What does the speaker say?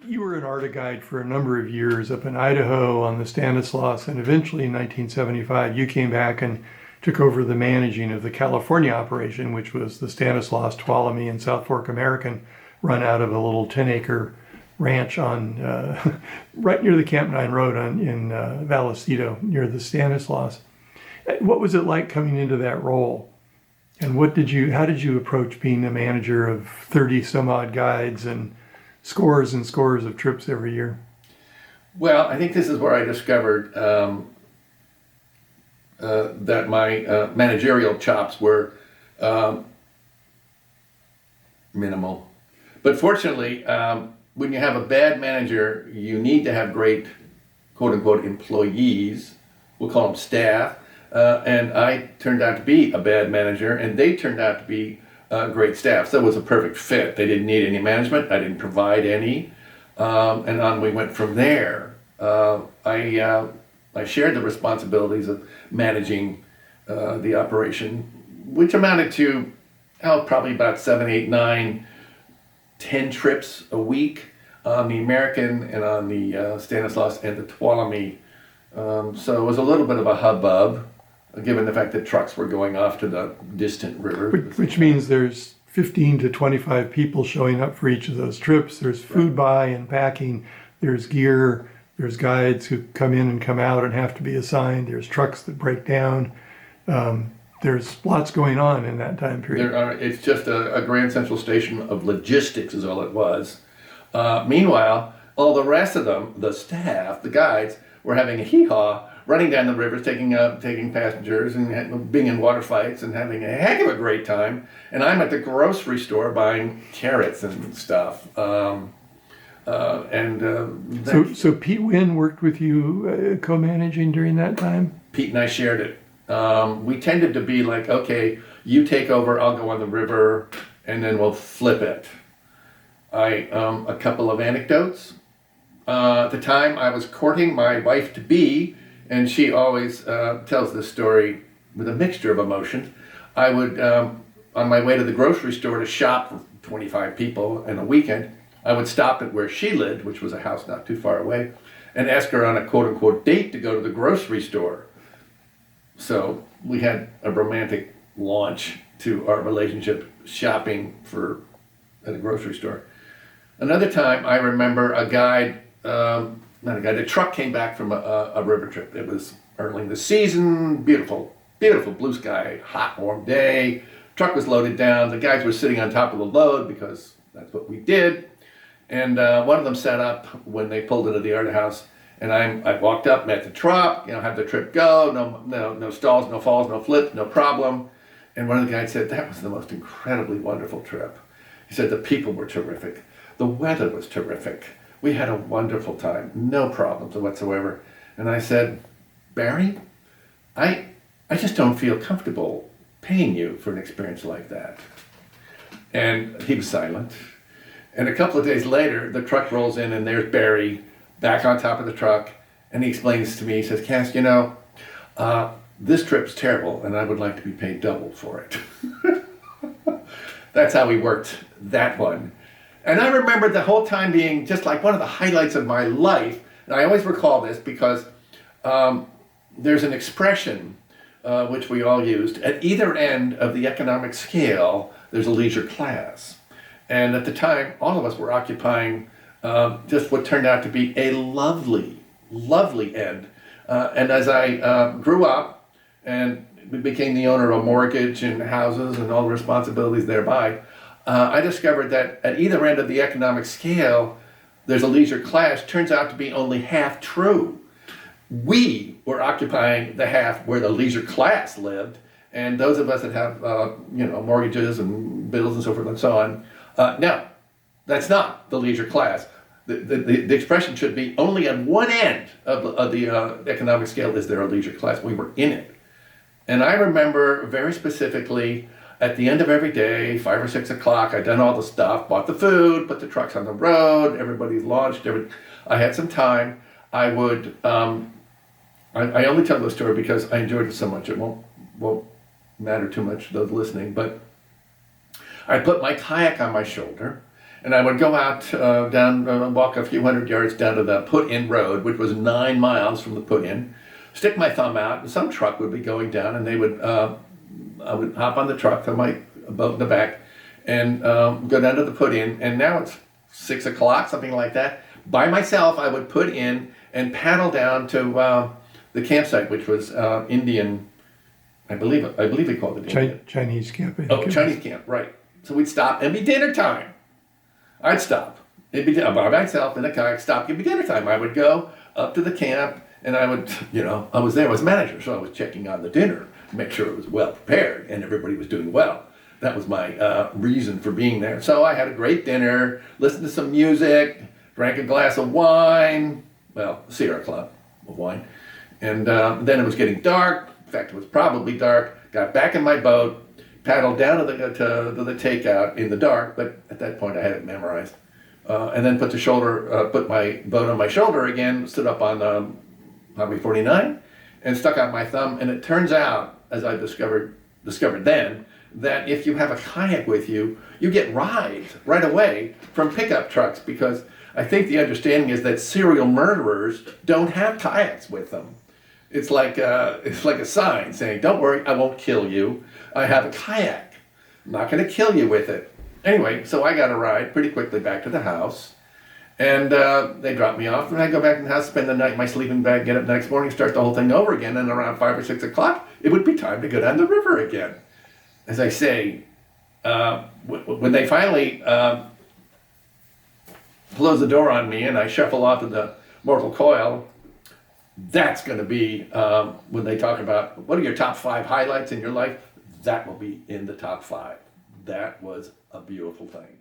You were an ARTA guide for a number of years up in Idaho on the Stanislaus, and eventually in 1975 you came back and took over the managing of the California operation, which was the Stanislaus, Tuolumne, and South Fork American, run out of a little 10-acre ranch on right near the Camp 9 Road in Vallecito, near the Stanislaus. What was it like coming into that role? And how did you approach being a manager of 30 some odd guides and scores of trips every year? Well, I think this is where I discovered that my managerial chops were minimal. But fortunately, when you have a bad manager, you need to have great, quote unquote, employees. We'll call them staff. And I turned out to be a bad manager, and they turned out to be great staff. So it was a perfect fit. They didn't need any management. I didn't provide any. And on we went from there. I shared the responsibilities of managing the operation, which amounted to probably about 7, 8, 9, 10 trips a week on the American and on the Stanislaus and the Tuolumne. So it was a little bit of a hubbub, given the fact that trucks were going off to the distant river. Which means there's 15 to 25 people showing up for each of those trips. There's food buy and packing, there's gear, there's guides who come in and come out and have to be assigned, there's trucks that break down. There's lots going on in that time period. It's just a Grand Central Station of logistics is all it was. Meanwhile, all the rest of them, the staff, the guides, were having a hee-haw, running down the rivers, taking passengers, and being in water fights and having a heck of a great time. And I'm at the grocery store buying carrots and stuff. So Pete Wynn worked with you co-managing during that time? Pete and I shared it. We tended to be like, okay, you take over, I'll go on the river, and then we'll flip it. A couple of anecdotes. At the time, I was courting my wife-to-be, and she always tells this story with a mixture of emotions. I would, on my way to the grocery store to shop for 25 people in a weekend, I would stop at where she lived, which was a house not too far away, and ask her on a quote-unquote date to go to the grocery store. So we had a romantic launch to our relationship, shopping at a grocery store. Another time, I remember the truck came back from a river trip. It was early in the season, beautiful blue sky, hot, warm day. Truck was loaded down. The guys were sitting on top of the load because that's what we did. And one of them sat up when they pulled into the ARTA house. And I walked up, met the truck, had the trip go, no stalls, no falls, no flips, no problem. And one of the guys said, that was the most incredibly wonderful trip. He said, the people were terrific. The weather was terrific. We had a wonderful time, no problems whatsoever. And I said, Barry, I just don't feel comfortable paying you for an experience like that. And he was silent. And a couple of days later, the truck rolls in and there's Barry back on top of the truck, and he explains to me, he says, Cass, this trip's terrible, and I would like to be paid double for it. That's how we worked that one. And I remember the whole time being just like one of the highlights of my life, and I always recall this because there's an expression which we all used. At either end of the economic scale, there's a leisure class. And at the time, all of us were occupying just what turned out to be a lovely end. And as I grew up and became the owner of a mortgage and houses and all the responsibilities thereby, I discovered that at either end of the economic scale, there's a leisure class. Turns out to be only half true. We were occupying the half where the leisure class lived, and those of us that have mortgages and bills and so forth and so on, no, that's not the leisure class. The expression should be only at one end of the economic scale is there a leisure class. We were in it. And I remember very specifically at the end of every day, 5 or 6 o'clock, I'd done all the stuff, bought the food, put the trucks on the road, everybody's launched, I had some time. I would, I only tell this story because I enjoyed it so much. It won't matter too much to those listening, but I put my kayak on my shoulder, And I would go out down, walk a few hundred yards down to the put-in road, which was 9 miles from the put-in, stick my thumb out, and some truck would be going down, and I would hop on the truck, throw my boat in the back, and go down to the put-in. And now it's 6 o'clock, something like that. By myself, I would put in and paddle down to the campsite, which was Indian. I believe we called it Indian. Chinese camp. Oh, Chinese camp, right. So we'd stop, and it'd be dinner time. I'd stop. It'd be by myself in the kayak, stop, it'd be dinner time. I would go up to the camp, and I would, I was there as manager, so I was checking on the dinner, make sure it was well prepared, and everybody was doing well. That was my reason for being there. So I had a great dinner, listened to some music, drank a glass of wine, well, Sierra Club of wine, and then it was getting dark. In fact, it was probably dark. Got back in my boat, paddled down to the takeout in the dark, but at that point I had it memorized. And then put my boat on my shoulder again, stood up on Highway 49, and stuck out my thumb. And it turns out, as I discovered then, that if you have a kayak with you, you get rides right away from pickup trucks, because I think the understanding is that serial murderers don't have kayaks with them. It's like a sign saying, "Don't worry, I won't kill you. I have a kayak. I'm not going to kill you with it." Anyway, so I got a ride pretty quickly back to the house, and they dropped me off, and I go back in the house, spend the night in my sleeping bag, get up the next morning, start the whole thing over again, and around 5 or 6 o'clock, it would be time to go down the river again. As I say, when they finally close the door on me and I shuffle off of the mortal coil, that's going to be, when they talk about what are your top 5 highlights in your life, that will be in the top 5. That was a beautiful thing.